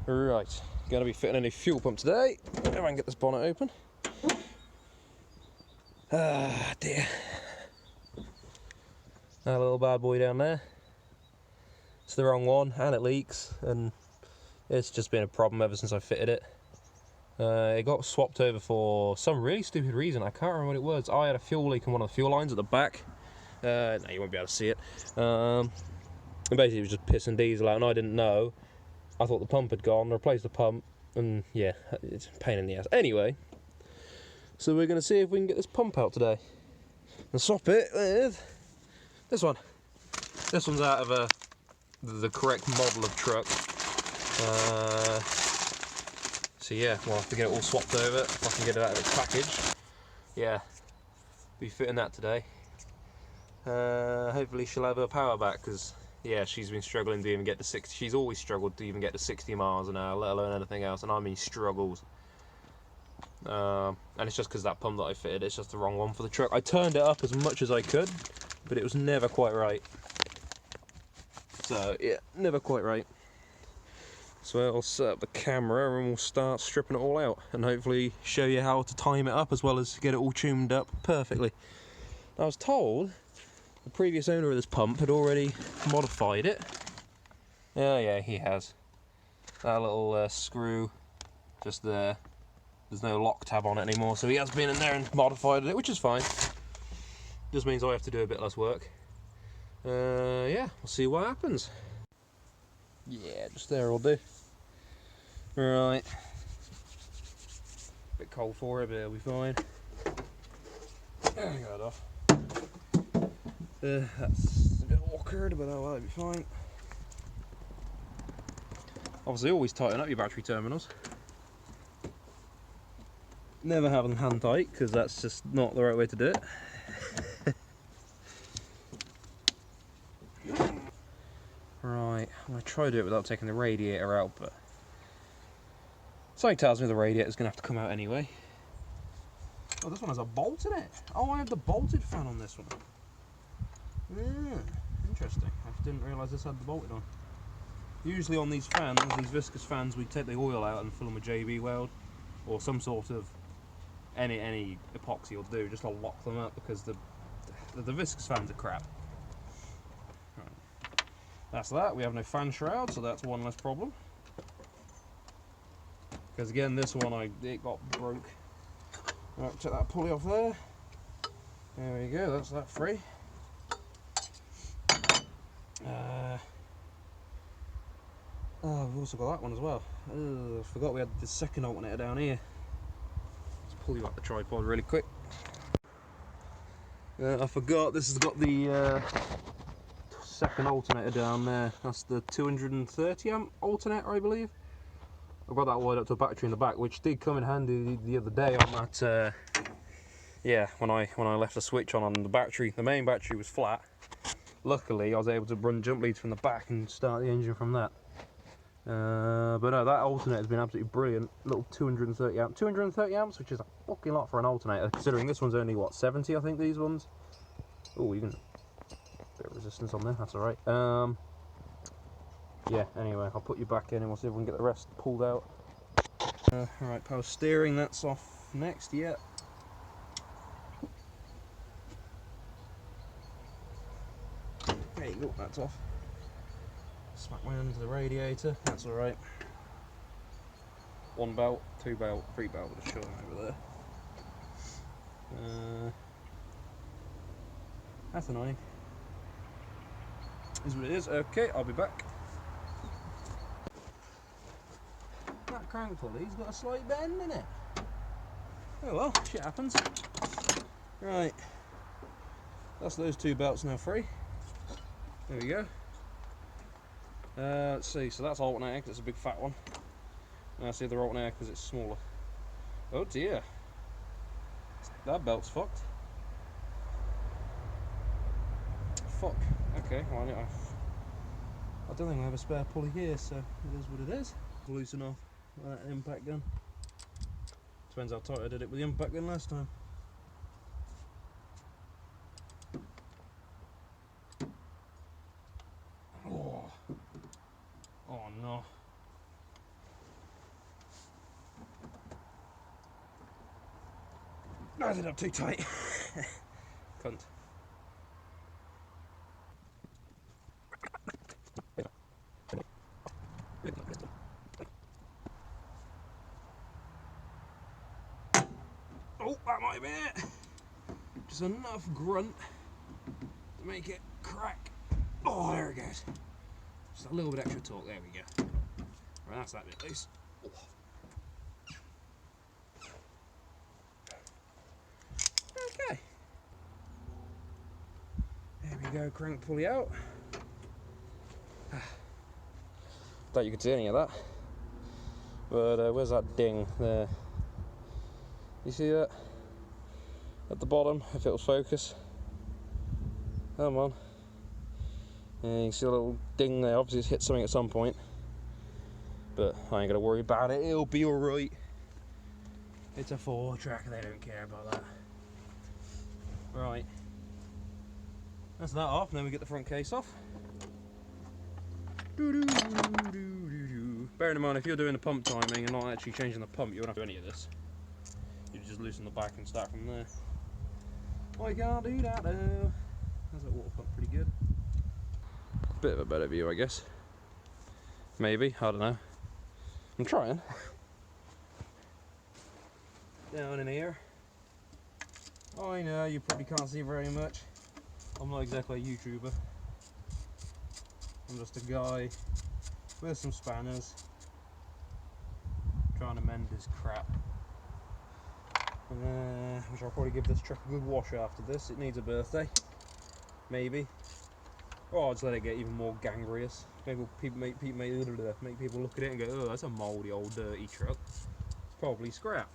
Right, going to be fitting a new fuel pump today. If I can get this bonnet open. Ah dear. That little bad boy down there. It's the wrong one and it leaks, and it's just been a problem ever since I fitted it. It got swapped over for some really stupid reason. I can't remember what it was. I had a fuel leak in one of the fuel lines at the back. No, you won't be able to see it. And basically it was just pissing diesel out and I didn't know. I thought the pump had gone, replaced the pump, and yeah, it's a pain in the ass. Anyway, so we're going to see if we can get this pump out today and swap it with this one. This one's out of the correct model of truck. So yeah, we'll have to get it all swapped over if I can get it out of its package. Yeah, be fitting that today. Hopefully she'll have her power back, because yeah, she's been struggling to even get to 60. She's always struggled to even get to 60 miles an hour, let alone anything else, and I mean struggles. And it's just because that pump that I fitted, it's just the wrong one for the truck. I turned it up as much as I could, but it was never quite right. So yeah, never quite right. So I'll set up the camera and we'll start stripping it all out, and hopefully show you how to time it up as well as get it all tuned up perfectly. I was told the previous owner of this pump had already modified it. Oh yeah, he has. That little screw just there. There's no lock tab on it anymore, so he has been in there and modified it, which is fine. Just means I have to do a bit less work. Yeah, we'll see what happens. Yeah, just there will do. Right. Bit cold for it, but it'll be fine. There we go, off. That's a bit awkward, but that'll be fine. Obviously, always tighten up your battery terminals. Never have them hand tight, because that's just not the right way to do it. Right, I'm going to try to do it without taking the radiator out, but something tells me the radiator's going to have to come out anyway. Oh, this one has a bolt in it. Oh, I have the bolted fan on this one. Yeah, interesting. I didn't realise this had the bolted on. Usually on these fans, these viscous fans, we take the oil out and fill them with JB weld or some sort of any epoxy will do, just to lock them up, because the viscous fans are crap. Right. That's that. We have no fan shroud, so that's one less problem. Because again, this one it got broke. Right, take that pulley off there. There we go. That's that free. Oh, we've also got that one as well. I forgot we had the second alternator down here. Let's pull you up the tripod really quick. I forgot this has got the second alternator down there. That's the 230 amp alternator, I believe. I've got that wired up to a battery in the back, which did come in handy the other day on that. Yeah, when I left the switch on the battery, the main battery was flat. Luckily, I was able to run jump leads from the back and start the engine from that. But no, that alternator has been absolutely brilliant. Little 230 amp, 230 amps, which is a fucking lot for an alternator, considering this one's only what, 70, I think, these ones. Oh, even a bit of resistance on there. That's all right. Yeah. Anyway, I'll put you back in, and we'll see if we can get the rest pulled out. All right, power steering. That's off next. Yeah. There you go. That's off. Smack my hand into the radiator, that's alright. One belt, two belt, three belt, we'll just show them over there. That's annoying. Is what it is. Okay, I'll be back. That crank pulley's got a slight bend in it. Oh well, shit happens. Right. That's those two belts now free. There we go. Let's see, so that's alternator because it's a big fat one. Now that's the other alternator because it's smaller. Oh dear. That belt's fucked. Fuck. Okay, well, I don't think I have a spare pulley here, so it is what it is. Loosen off that impact gun. Depends how tight I did it with the impact gun last time. Oh no. Lined it up too tight. Cunt. Oh, that might have been it. Just enough grunt to make it crack. Oh, there it goes. Just a little bit extra torque. There we go. Right, that's that bit loose. Oh. Okay. There we go. Crank pulley out. Doubt you could see any of that. But where's that ding there? You see that? At the bottom, if it'll focus. Come on. And you can see a little ding there. Obviously it's hit something at some point. But I ain't gonna worry about it, it'll be alright. It's a Fourtrak, they don't care about that. Right. That's that off, and then we get the front case off. Bearing in mind, if you're doing the pump timing and not actually changing the pump, you won't have to do any of this. You just loosen the back and start from there. I can't do that though. That's that water pump pretty good. Bit of a better view, I guess. Maybe, I don't know. I'm trying. Down in here. I know you probably can't see very much. I'm not exactly a YouTuber. I'm just a guy with some spanners trying to mend his crap. Which I'll probably give this truck a good wash after this. It needs a birthday. Maybe. Or I'll just let it get even more gangrenous. Maybe make people look at it and go, oh, that's a mouldy old dirty truck. It's probably scrap.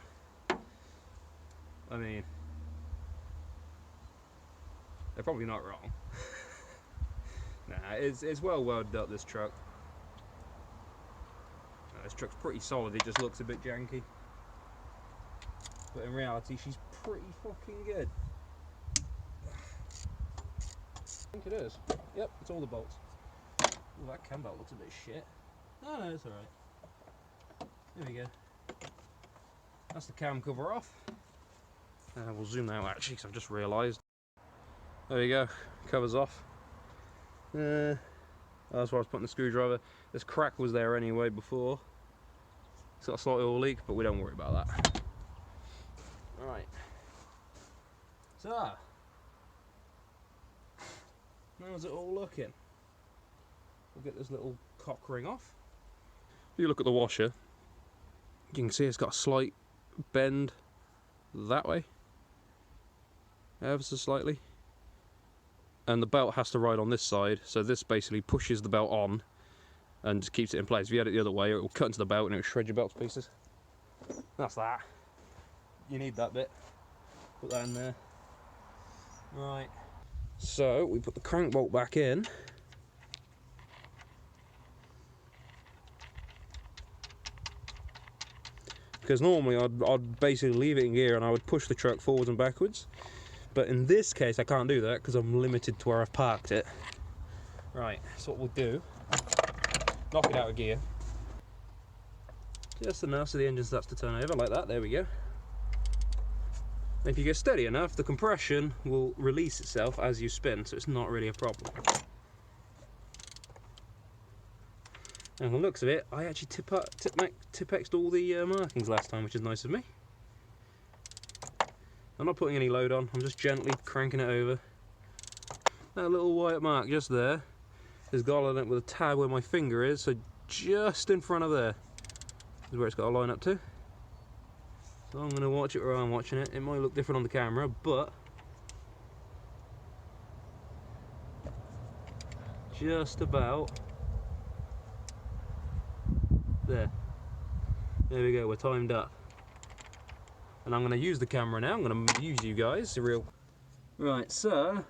I mean, they're probably not wrong. Nah, it's well welded up, this truck. This truck's pretty solid, it just looks a bit janky. But in reality, she's pretty fucking good. I think it is. Yep, it's all the bolts. Ooh, that cam belt looks a bit shit. Oh no, it's alright. There we go. That's the cam cover off. We'll zoom out actually, because I've just realised. There we go, cover's off. That's why I was putting the screwdriver. This crack was there anyway before. It's got a slight oil leak, but we don't worry about that. Right. So, how's it all looking? We'll get this little cock ring off. If you look at the washer, you can see it's got a slight bend that way, ever so slightly. And the belt has to ride on this side, so this basically pushes the belt on and just keeps it in place. If you had it the other way, it will cut into the belt and it will shred your belt to pieces. That's that. You need that bit. Put that in there. Right. So we put the crank bolt back in. Because normally I'd basically leave it in gear and I would push the truck forwards and backwards. But in this case I can't do that because I'm limited to where I've parked it. Right, so what we'll do, knock it out of gear. Just enough so the engine starts to turn over like that, there we go. If you get steady enough, the compression will release itself as you spin, so it's not really a problem. And on the looks of it, I actually Tippexed all the markings last time, which is nice of me. I'm not putting any load on, I'm just gently cranking it over. That little white mark just there is got on it with a tab where my finger is, so just in front of there is where it's got to line up to. So I'm going to watch it where I'm watching it. It might look different on the camera, but just about there. There we go, we're timed up. And I'm going to use the camera now, I'm going to use you guys. Right, so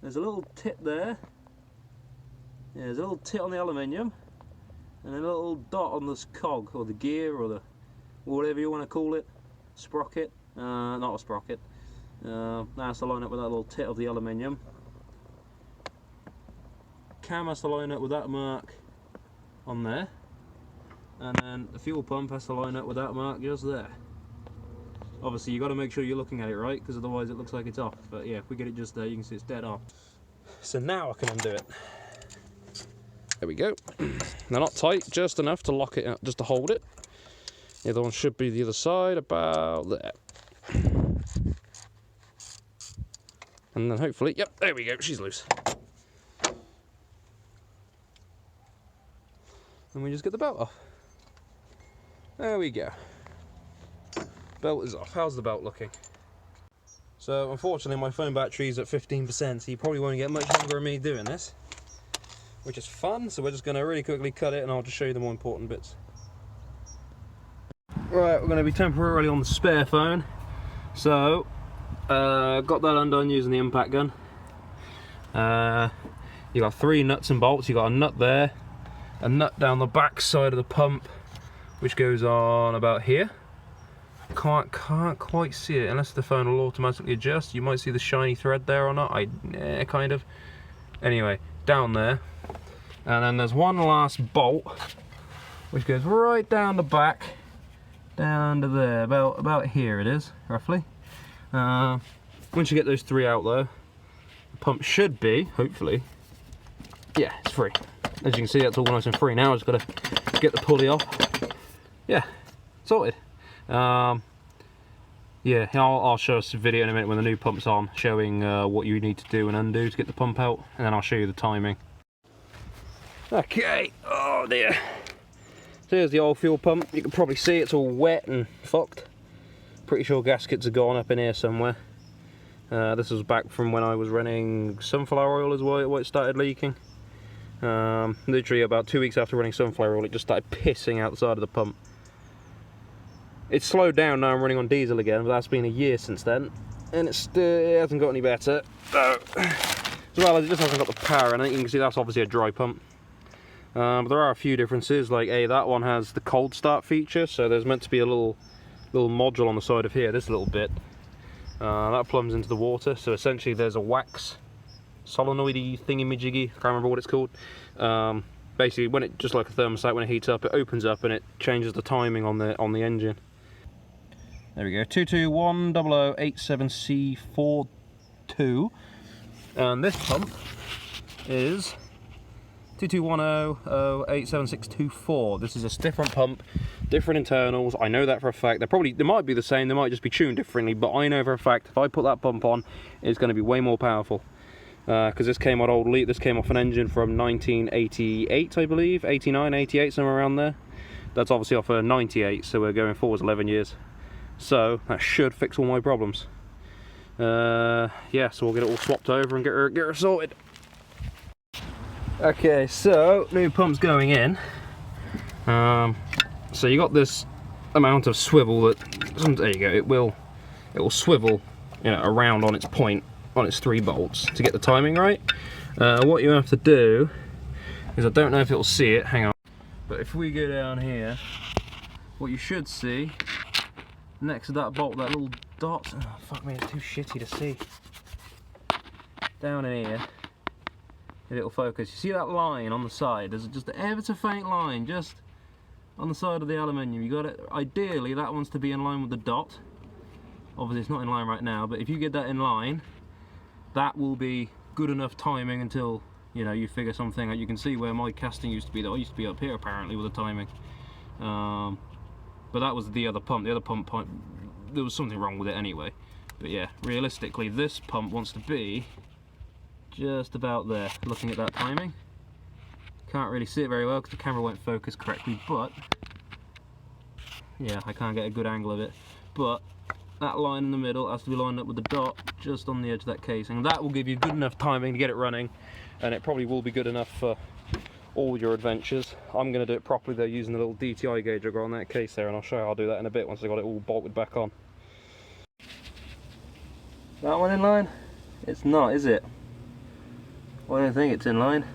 there's a little tip there. Yeah, there's a little tit on the aluminium and a little dot on this cog, or the gear, or the whatever you want to call it, sprocket, not a sprocket. That's to line up with that little tit of the aluminium. Cam has to line up with that mark on there, and then the fuel pump has to line up with that mark just there. Obviously you got to make sure you're looking at it right, because otherwise it looks like it's off. But yeah, if we get it just there, you can see it's dead off. So now I can undo it. There we go. They're not tight, just enough to lock it, just to hold it. The other one should be the other side, about there. And then hopefully, yep, there we go, she's loose. And we just get the belt off. There we go. Belt is off. How's the belt looking? So unfortunately my phone battery's at 15%, so you probably won't get much longer of me doing this, which is fun. So we're just going to really quickly cut it and I'll just show you the more important bits. Right, we're going to be temporarily on the spare phone. So got that undone using the impact gun. You got 3 nuts and bolts. You got a nut there, a nut down the back side of the pump, which goes on about here. Can't quite see it unless the phone will automatically adjust. You might see the shiny thread there or not. Kind of. Anyway, down there, and then there's one last bolt which goes right down the back, down to there, about here it is roughly. Once you get those 3 out though, the pump should be, hopefully, yeah, it's free. As you can see, that's all nice and free now. I've just got to get the pulley off. Yeah, sorted. Yeah, I'll show us a video in a minute when the new pump's on, showing what you need to do and undo to get the pump out, and then I'll show you the timing. Okay, oh dear. So here's the old fuel pump. You can probably see it's all wet and fucked. Pretty sure gaskets are gone up in here somewhere. This was back from when I was running sunflower oil as well, it started leaking. Literally about 2 weeks after running sunflower oil, it just started pissing out the side of the pump. It's slowed down now. I'm running on diesel again, but that's been a year since then, and it hasn't got any better. So, as well as it just hasn't got the power in it. You can see that's obviously a dry pump. But there are a few differences. Like that one has the cold start feature, so there's meant to be a little module on the side of here. This little bit that plumbs into the water. So essentially, there's a wax solenoid-y thingy-majiggy. I can't remember what it's called. Basically, when it, just like a thermostat, when it heats up, it opens up and it changes the timing on the engine. There we go, 2210087C42, and this pump is 22100876624. This is a different pump, different internals. I know that for a fact. They might be the same. They might just be tuned differently. But I know for a fact if I put that pump on, it's going to be way more powerful. Because this came on this came off an engine from 1988, I believe, 89, 88, somewhere around there. That's obviously off a 98, so we're going forwards 11 years. So that should fix all my problems. Yeah, so we'll get it all swapped over and get her sorted. Okay, so new pump's going in. So you got this amount of swivel that, there you go, it will swivel, you know, around on its point on its 3 bolts to get the timing right. What you have to do is, I don't know if it'll see it, hang on, but if we go down here, what you should see next to that bolt, that little dot, oh fuck me, it's too shitty to see, down in here, if it'll focus, you see that line on the side, there's just ever so faint line just on the side of the aluminium. You got it, ideally that wants to be in line with the dot. Obviously it's not in line right now, but if you get that in line, that will be good enough timing until, you know, you figure something out. You can see where my casting used to be, though. I used to be up here apparently with the timing. But that was the other pump. The other pump, there was something wrong with it anyway. But yeah, realistically, this pump wants to be just about there, looking at that timing. Can't really see it very well because the camera won't focus correctly, but yeah, I can't get a good angle of it. But that line in the middle has to be lined up with the dot just on the edge of that casing. That will give you good enough timing to get it running, and it probably will be good enough for all your adventures. I'm going to do it properly though, using the little DTI gauge I got on that case there, and I'll show you how I'll do that in a bit once I got it all bolted back on. That one in line? It's not, is it? Well, I don't think it's in line.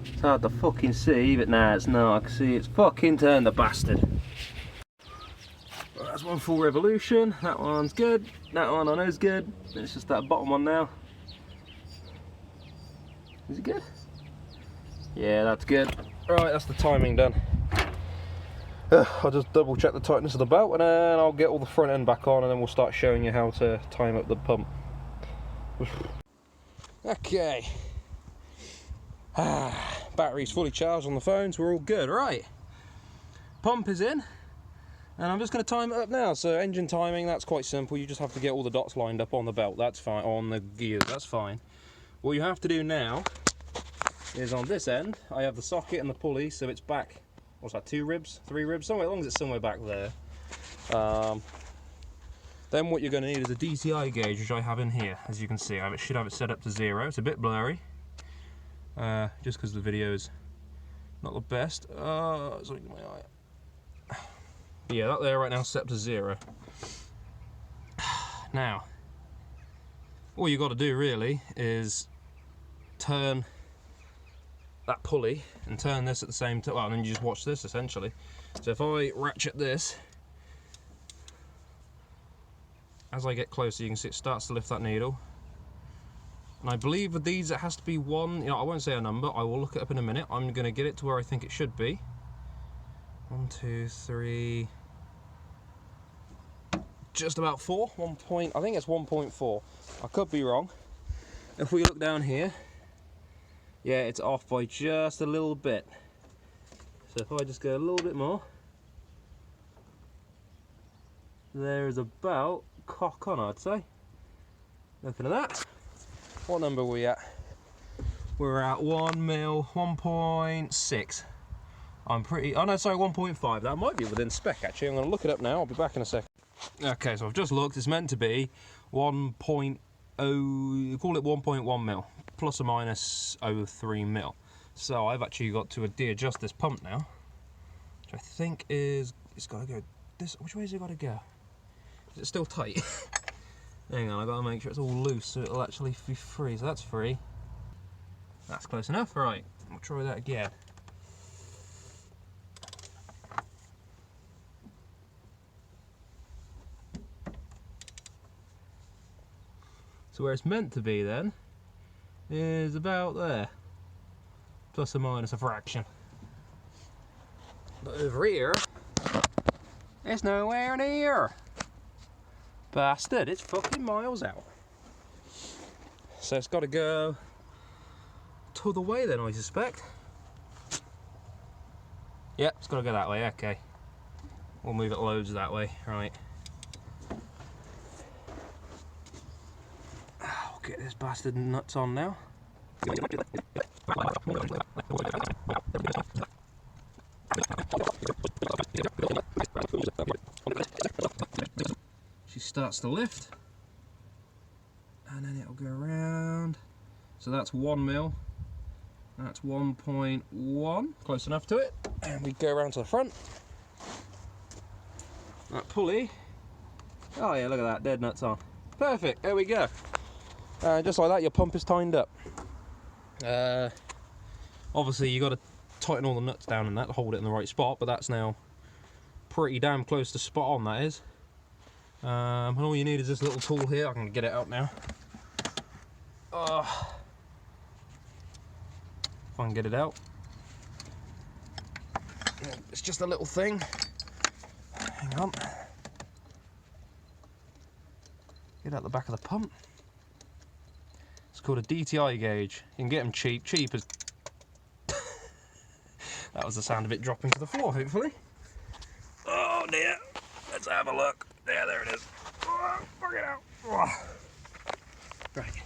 It's hard to fucking see, but nah, it's not. I can see it's fucking turned, the bastard. That's one full revolution. That one's good. That one I know is good. It's just that bottom one now. Is it good? Yeah, that's good. Right, that's the timing done. I'll just double check the tightness of the belt, and then I'll get all the front end back on, and then we'll start showing you how to time up the pump. Okay. Battery's fully charged on the phones, we're all good. Right, pump is in, and I'm just going to time it up now. So engine timing, that's quite simple. You just have to get all the dots lined up on the belt, that's fine, on the gears, that's fine. What you have to do now is on this end, I have the socket and the pulley, so it's back, what's that, 2 ribs, 3 ribs, somewhere, as long as it's somewhere back there. Then what you're going to need is a DTI gauge, which I have in here, as you can see. I should have it set up to 0. It's a bit blurry, just because the video is not the best. Something in my eye. But yeah, that there right now is set up to 0. Now, all you got to do really is turn that pulley and turn this at the same time, well, and then you just watch this essentially. So if I ratchet this, as I get closer you can see it starts to lift that needle. And I believe with these it has to be one, I won't say a number, I will look it up in a minute. I'm going to get it to where I think it should be. 1, 2, 3, just about 4, I think it's 1.4. I could be wrong. If we look down here, yeah, it's off by just a little bit. So if I just go a little bit more, there is about cock on, I'd say. Looking at that, what number are we at? We're at 1 mil, 1.6. I'm pretty, oh no, sorry, 1.5. That might be within spec actually. I'm going to look it up now, I'll be back in a second. Okay, so I've just looked, it's meant to be 1.0, call it 1.1 mil. Plus or minus 0.3 mil. So I've actually got to de-adjust this pump now, which I think is, it's got to go this, which way has it got to go? Is it still tight? Hang on, I've got to make sure it's all loose so it'll actually be free. So that's free. That's close enough. Right, we'll try that again. So where it's meant to be then is about there, plus or minus a fraction. But over here, it's nowhere near. Bastard, it's fucking miles out. So it's got to go to the way then, I suspect. Yep, it's got to go that way, okay. We'll move it loads that way, right. I'll get this bastard nuts on now. She starts to lift, and then it'll go around. So that's 1 mil, that's 1.1, close enough to it. And we go around to the front. That pulley, oh yeah, look at that, dead nuts on. Perfect, there we go. Just like that, your pump is tightened up. Obviously you got to tighten all the nuts down and that to hold it in the right spot, but that's now pretty damn close to spot on, that is. And all you need is this little tool here. I can get it out now. If I can get it out. It's just a little thing. Hang on. Get out the back of the pump. It's called a DTI gauge. You can get them cheap. Cheap as... That was the sound of it dropping to the floor, hopefully. Oh dear. Let's have a look. Yeah, there it is. Work it out. Right.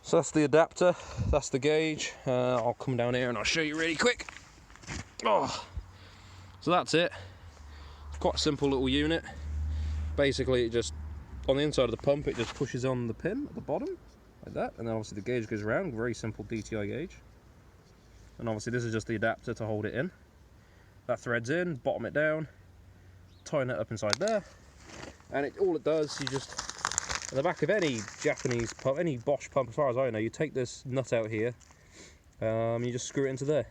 So that's the adapter. That's the gauge. I'll come down here and I'll show you really quick. So that's it. It's quite a simple little unit. Basically, it just, on the inside of the pump, it just pushes on the pin at the bottom, like that. And then obviously the gauge goes around. Very simple DTI gauge. And obviously this is just the adapter to hold it in. That threads in, bottom it down, tighten it up inside there, and all it does, you just, on the back of any Japanese pump, any Bosch pump as far as I know, you take this nut out here, you just screw it into there.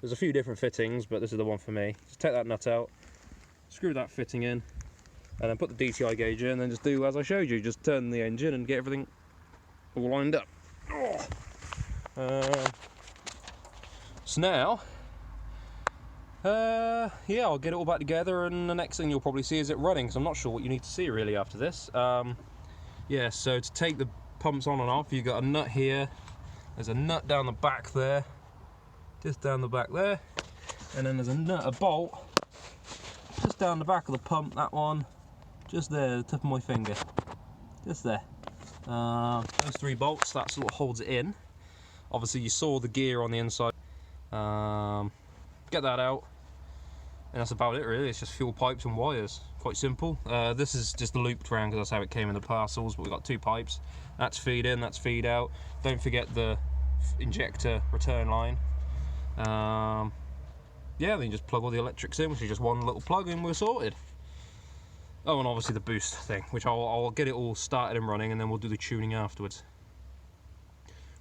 There's a few different fittings, but this is the one for me. Just take that nut out, screw that fitting in, and then put the DTI gauge in, and then just do as I showed you, just turn the engine and get everything all lined up. So now, Yeah, I'll get it all back together, and the next thing you'll probably see is it running, because I'm not sure what you need to see really after this. Yeah, so to take the pumps on and off, you've got a nut here, there's a nut down the back there, just down the back there, and then there's a bolt just down the back of the pump, that one, just there, the tip of my finger, just there. Those 3 bolts, that's what holds it in. Obviously you saw the gear on the inside. Get that out, and that's about it really. It's just fuel pipes and wires, quite simple. This is just looped round because that's how it came in the parcels, but we've got 2 pipes. That's feed in, that's feed out. Don't forget the injector return line. Yeah, then you just plug all the electrics in, which is just one little plug, and we're sorted. Oh, and obviously the boost thing, which I'll get it all started and running, and then we'll do the tuning afterwards.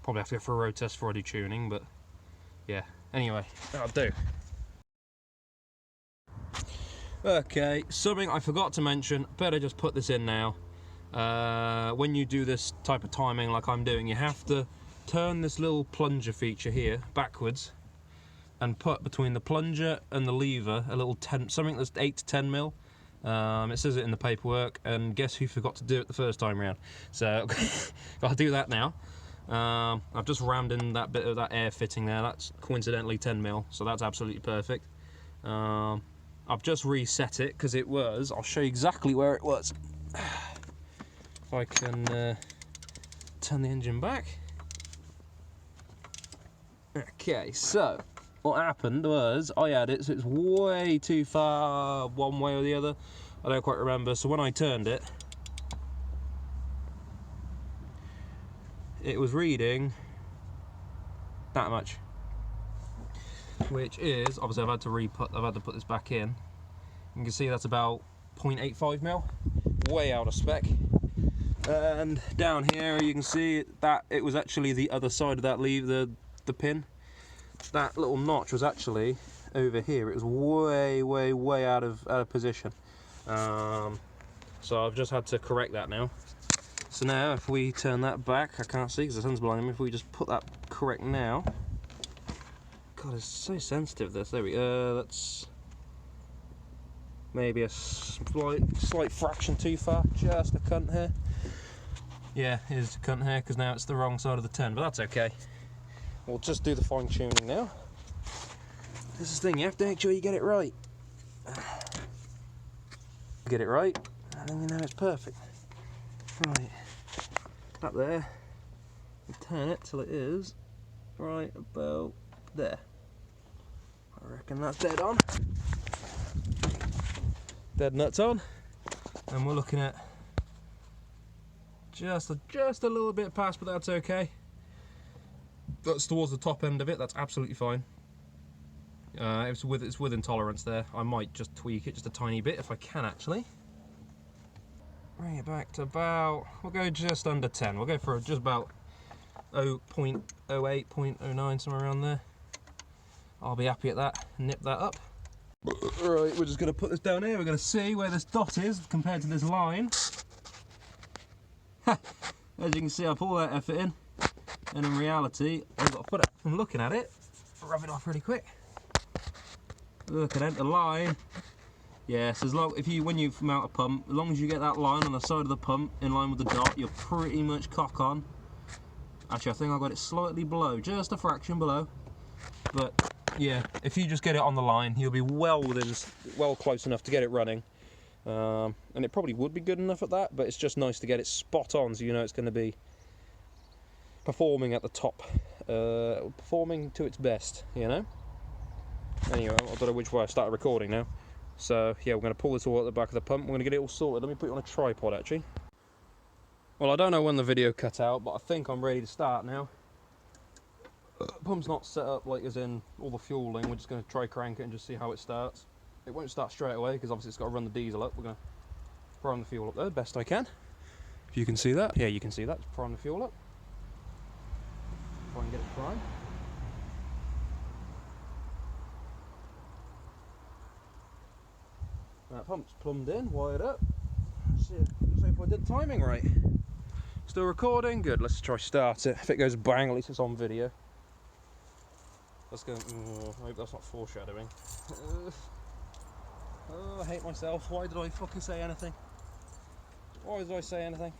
Probably have to go for a road test before I do tuning, but yeah. Anyway, that'll do. Okay, something I forgot to mention, better just put this in now. When you do this type of timing like I'm doing, you have to turn this little plunger feature here backwards and put between the plunger and the lever a little something that's 8 to 10 mil. It says it in the paperwork, and guess who forgot to do it the first time round? So I'll do that now. I've just rammed in that bit of that air fitting there. That's coincidentally 10 mil, so that's absolutely perfect. I've just reset it because it was, I'll show you exactly where it was. If I can turn the engine back. Okay, so what happened was I had it, so it's way too far one way or the other. I don't quite remember. So when I turned it, it was reading that much, which is obviously I've had to put this back in. You can see that's about 0.85 mil, way out of spec. And down here you can see that it was actually the other side of that lever, the pin. That little notch was actually over here. It was way out of position. So I've just had to correct that now. So now if we turn that back, I can't see because the sun's blinding me. If we just put that correct now, God, it's so sensitive this. There we go. That's maybe a slight fraction too far. Just a cunt here. Yeah, here's a cunt here because now it's the wrong side of the turn, but that's okay. We'll just do the fine tuning now. This is the thing, you have to make sure you get it right. Get it right, and then you know it's perfect. Right, up there, and turn it till it is right about there. I reckon that's dead on. Dead nuts on, and we're looking at just a little bit past, but that's okay. That's towards the top end of it. That's absolutely fine. It's within tolerance there. I might just tweak it just a tiny bit if I can actually. Bring it back to about, we'll go just under 10. We'll go for just about 0.08, 0.09, somewhere around there. I'll be happy at that. Nip that up. Right, we're just going to put this down here. We're going to see where this dot is compared to this line. As you can see, I put all that effort in, and in reality, I've got to put it, from looking at it, rub it off really quick. Looking at the line. Yes, when you mount a pump, as long as you get that line on the side of the pump in line with the dot, you're pretty much cock on. Actually, I think I got it slightly below, just a fraction below. But yeah, if you just get it on the line, you'll be well close enough to get it running. And it probably would be good enough at that, but it's just nice to get it spot on, so you know it's going to be performing at the top, performing to its best, you know. Anyway, I don't know which way I started recording now. So yeah, we're going to pull this all at the back of the pump. We're going to get it all sorted. Let me put it on a tripod actually. Well, I don't know when the video cut out, but I think I'm ready to start now. Pump's not set up like as in all the fueling. We're just going to try crank it and just see how it starts. It won't start straight away because obviously it's got to run the diesel up. We're going to prime the fuel up there best I can. If you can see that. Yeah, you can see that. Just prime the fuel up. Try and get it primed. That pump's plumbed in, wired up. Let's see if I did timing right. Still recording? Good, let's try start it. If it goes bang, at least it's on video. Let's go. I hope that's not foreshadowing. Oh, I hate myself. Why did I fucking say anything? Why did I say anything?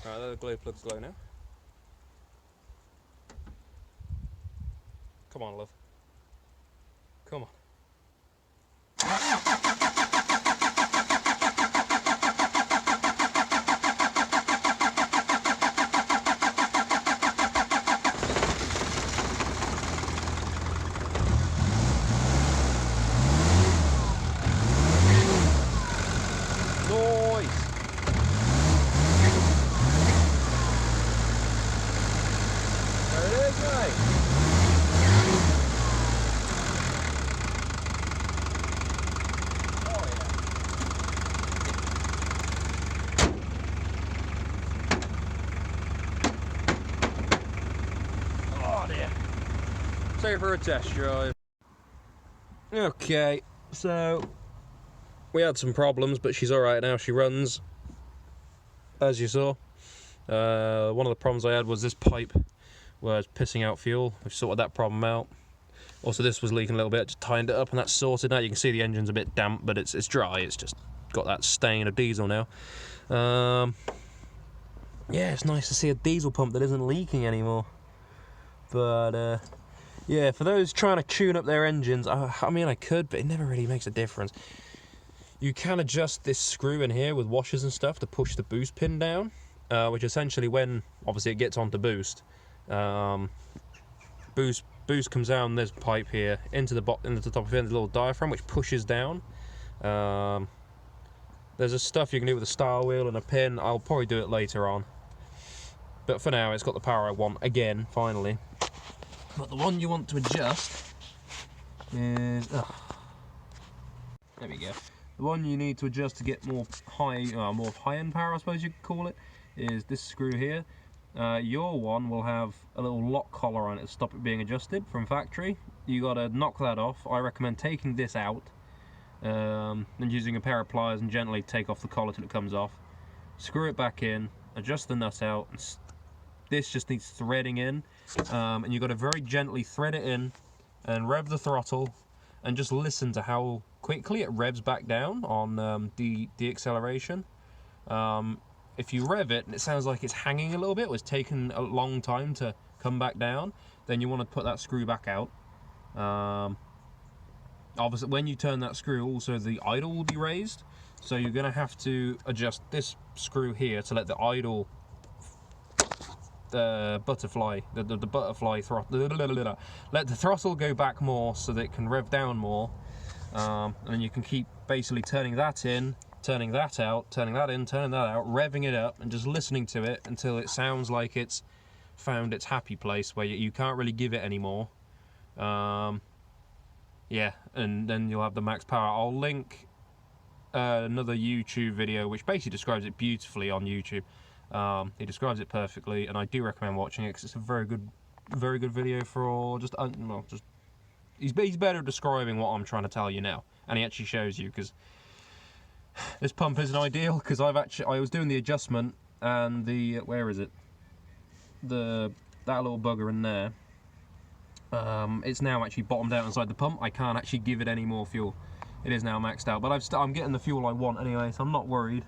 Alright, there the glow plugs glow now. Come on, love. Come on. Take her for a test drive. Okay, so we had some problems, but she's alright now. She runs, as you saw. One of the problems I had was this pipe was pissing out fuel. We've sorted that problem out. Also, this was leaking a little bit. Just tightened it up, and that's sorted now. You can see the engine's a bit damp, but it's dry. It's just got that stain of diesel now. Yeah, it's nice to see a diesel pump that isn't leaking anymore. But yeah, for those trying to tune up their engines, I mean I could, but it never really makes a difference. You can adjust this screw in here with washers and stuff to push the boost pin down, which essentially, when obviously it gets onto boost, boost comes down this pipe here into the top of it, the little diaphragm which pushes down. There's a stuff you can do with a star wheel and a pin. I'll probably do it later on, but for now it's got the power I want again, finally. But the one you want to adjust is, there we go. The one you need to adjust to get more high-end power, I suppose you could call it, is this screw here. Your one will have a little lock collar on it to stop it being adjusted from factory. You got to knock that off. I recommend taking this out and using a pair of pliers and gently take off the collar till it comes off. Screw it back in, adjust the nut out, and this just needs threading in, and you've got to very gently thread it in and rev the throttle and just listen to how quickly it revs back down on the acceleration. If you rev it and it sounds like it's hanging a little bit, it's taken a long time to come back down, then you want to put that screw back out. Obviously, when you turn that screw, also the idle will be raised, so you're going to have to adjust this screw here to let the idle butterfly throttle, let the throttle go back more so that it can rev down more, and then you can keep basically turning that in, turning that out, turning that in, turning that out, revving it up, and just listening to it until it sounds like it's found its happy place where you can't really give it anymore. Yeah, and then you'll have the max power. I'll link another YouTube video which basically describes it beautifully on YouTube. He describes it perfectly, and I do recommend watching it because it's a very good video for just he's better at describing what I'm trying to tell you now, and he actually shows you, because this pump isn't ideal, because I was doing the adjustment, and the where is it, that little bugger in there, it's now actually bottomed out inside the pump. I can't actually give it any more fuel. It is now maxed out, but I'm getting the fuel I want anyway, so I'm not worried.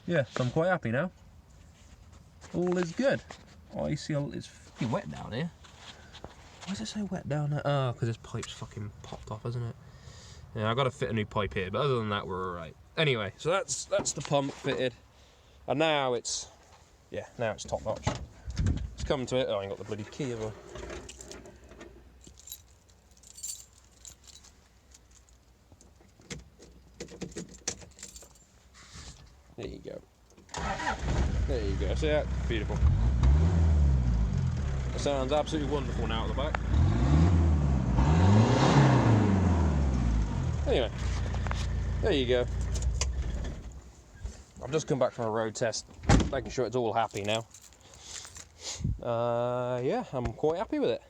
Yeah, so I'm quite happy now. All is good. Oh, you see, it's fucking wet down here. Why is it so wet down there? Oh, because this pipe's fucking popped off, isn't it? Yeah, I've got to fit a new pipe here, but other than that, we're alright. Anyway, so that's the pump fitted. And now it's top notch. It's coming to it. Oh, I ain't got the bloody key, have I? There you go. There you go. See that? Beautiful. It sounds absolutely wonderful now at the back. Anyway, there you go. I've just come back from a road test, making sure it's all happy now. Yeah, I'm quite happy with it.